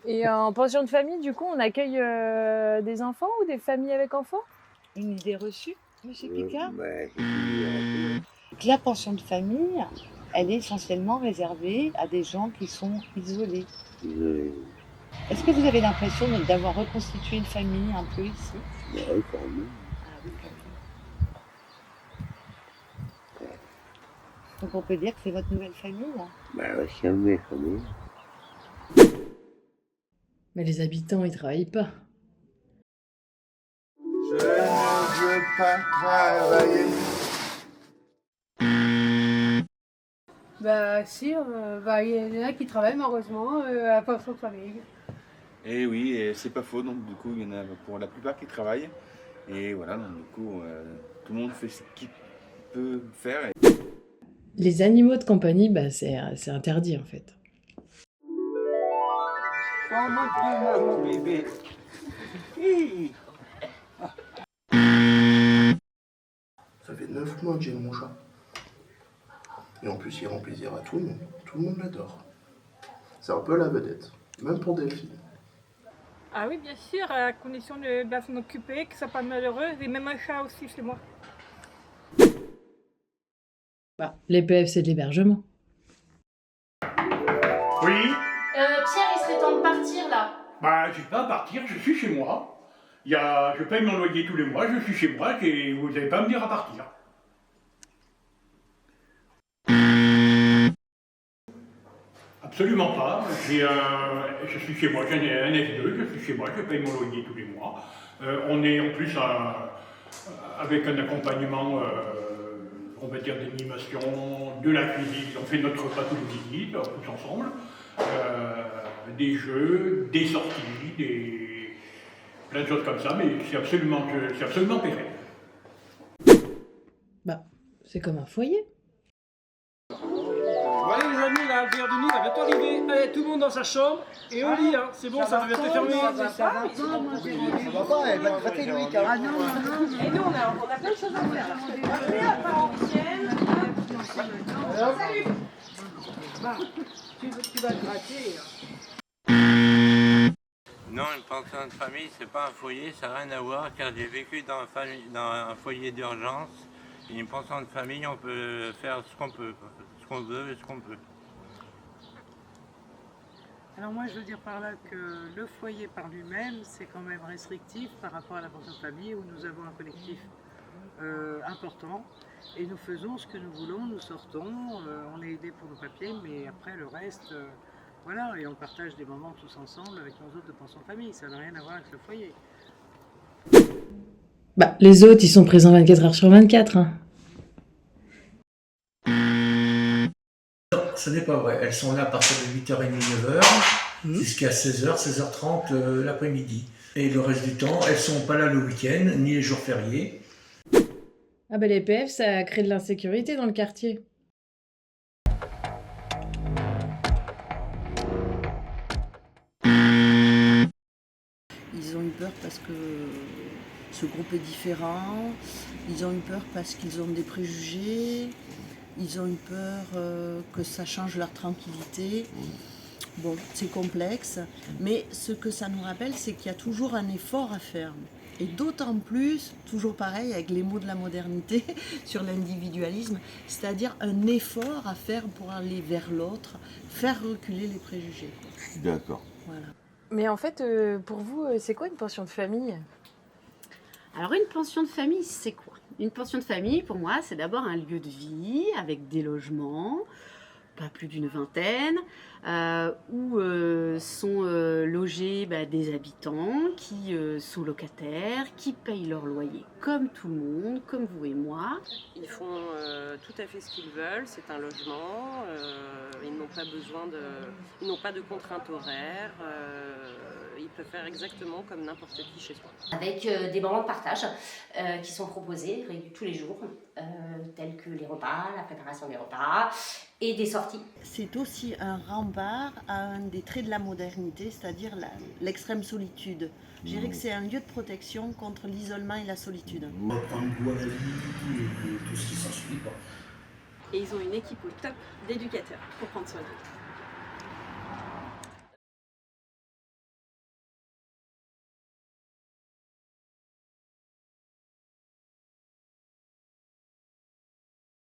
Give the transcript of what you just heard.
Et en pension de famille, du coup, on accueille des enfants ou des familles avec enfants? Une idée reçue, monsieur Picard? Ouais, c'est une La pension de famille, elle est essentiellement réservée à des gens qui sont isolés. idée. Est-ce que vous avez l'impression d'avoir reconstitué une famille un peu ici? Ouais, quand même. Ah oui, quand même. Donc on peut dire que c'est votre nouvelle famille, là? Bah, ouais, c'est mes familles. Mais les habitants, ils travaillent pas. Je ne veux pas travailler. Bah si, il y en a qui travaillent malheureusement à la pension de famille. Et oui, et c'est pas faux, donc du coup, il y en a pour la plupart qui travaillent. Et voilà, donc du coup, tout le monde fait ce qu'il peut faire. Les animaux de compagnie, bah, c'est interdit en fait. Oh mon petit mon bébé. Ça fait 9 mois que j'ai mon chat. Et en plus, il rend plaisir à tout le monde. Tout le monde l'adore. C'est un peu la vedette, même pour Delphine. Ah oui, bien sûr, à condition de bien s'en occuper, que ça soit pas malheureux, et même un chat aussi chez moi. Bah, l'EPF, c'est de l'hébergement. Oui, Pierre, il serait temps de partir là. bah j'ai pas à partir, je suis chez moi. Je paye mon loyer tous les mois, je suis chez moi et vous n'allez pas me dire à partir. Absolument pas. Je suis chez moi, j'ai un F2, je suis chez moi, je paye mon loyer tous les mois. On est en plus avec un accompagnement, on va dire, d'animation, de la cuisine. On fait notre repas tous les midis, tous ensemble. Des jeux, des sorties, plein de choses comme ça, mais c'est absolument pérenne. Bah, c'est comme un foyer. Bon allez les amis, là, le verre du nid va bientôt arriver. Allez, tout le monde dans sa chambre et au lit, hein. C'est bon, ça va bientôt fermer. Ça va pas, elle va te gratter le week-end. Ah non, non, non. Et nous, on a plein de choses à faire. Après, à part en week-end. Salut. Bah, tu vas te gratter. Non, une pension de famille, c'est pas un foyer, ça n'a rien à voir, car j'ai vécu dans un foyer d'urgence. Et une pension de famille, on peut faire ce qu'on peut, ce qu'on veut et ce qu'on peut. Alors moi je veux dire par là que le foyer par lui-même c'est quand même restrictif par rapport à la pension de famille où nous avons un collectif important et nous faisons ce que nous voulons, nous sortons, on est aidés pour nos papiers mais après le reste, voilà, et on partage des moments tous ensemble avec nos autres de pension de famille, ça n'a rien à voir avec le foyer. Bah, les autres, ils sont présents 24 heures sur 24. Hein. Non, ce n'est pas vrai. Elles sont là à partir de 8h30, 9h, jusqu'à 16h, 16h30 l'après-midi. Et le reste du temps, elles sont pas là le week-end, ni les jours fériés. Ah bah l'EPF, ça crée de l'insécurité dans le quartier. Ils ont eu peur parce que ce groupe est différent, ils ont eu peur parce qu'ils ont des préjugés, ils ont eu peur que ça change leur tranquillité. Bon, c'est complexe, mais ce que ça nous rappelle, c'est qu'il y a toujours un effort à faire. Et d'autant plus, toujours pareil, avec les mots de la modernité, sur l'individualisme, c'est-à-dire un effort à faire pour aller vers l'autre, faire reculer les préjugés. D'accord. Voilà. Mais en fait, pour vous, c'est quoi une pension de famille? Alors une pension de famille, c'est quoi? Une pension de famille, pour moi, c'est d'abord un lieu de vie avec des logements, pas plus d'une vingtaine, où sont logés des habitants qui sont locataires, qui payent leur loyer comme tout le monde, comme vous et moi. Ils font tout à fait ce qu'ils veulent, c'est un logement, ils n'ont pas besoin ils n'ont pas de contraintes horaires, ils peuvent faire exactement comme n'importe qui chez soi. Avec des moments de partage qui sont proposés tous les jours, tels que les repas, la préparation des repas et des sorties. C'est aussi un rempart à un des traits de la modernité, c'est-à-dire l'extrême solitude. Je dirais que c'est un lieu de protection contre l'isolement et la solitude. On va prendre goût à la vie et tout ce qui s'ensuit. Et ils ont une équipe au top d'éducateurs pour prendre soin d'eux.